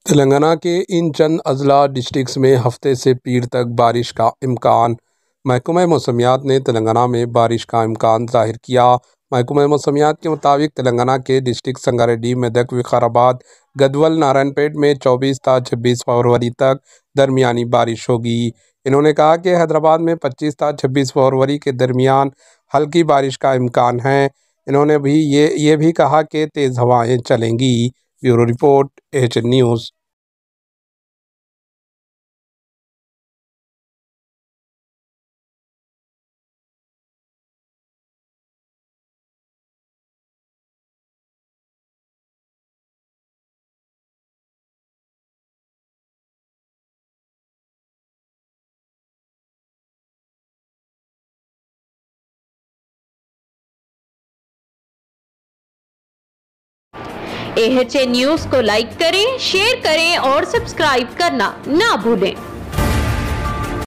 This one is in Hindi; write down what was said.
तेलंगाना के इन चंद अजला डिस्ट्रिक्ट्स में हफ्ते से पीर तक बारिश का इम्कान। महकमा मौसमियात ने तेलंगाना में बारिश का इम्कान जाहिर किया। महकमा मौसमियात के मुताबिक तेलंगाना के डिस्ट्रिक्ट संगारेड्डी, मेदक, विकाराबाद, गदवल, नारायणपेट में 24 था 26 फरवरी तक दरमियानी बारिश होगी। इन्होंने कहा कि हैदराबाद में 25 था 26 फरवरी के दरमियान हल्की बारिश का इम्कान है। इन्होंने भी ये भी कहा कि तेज़ हवाएं चलेंगी। Bureau report, AHN news. AHN news को लाइक करें, शेयर करें और सब्सक्राइब करना ना भूलें।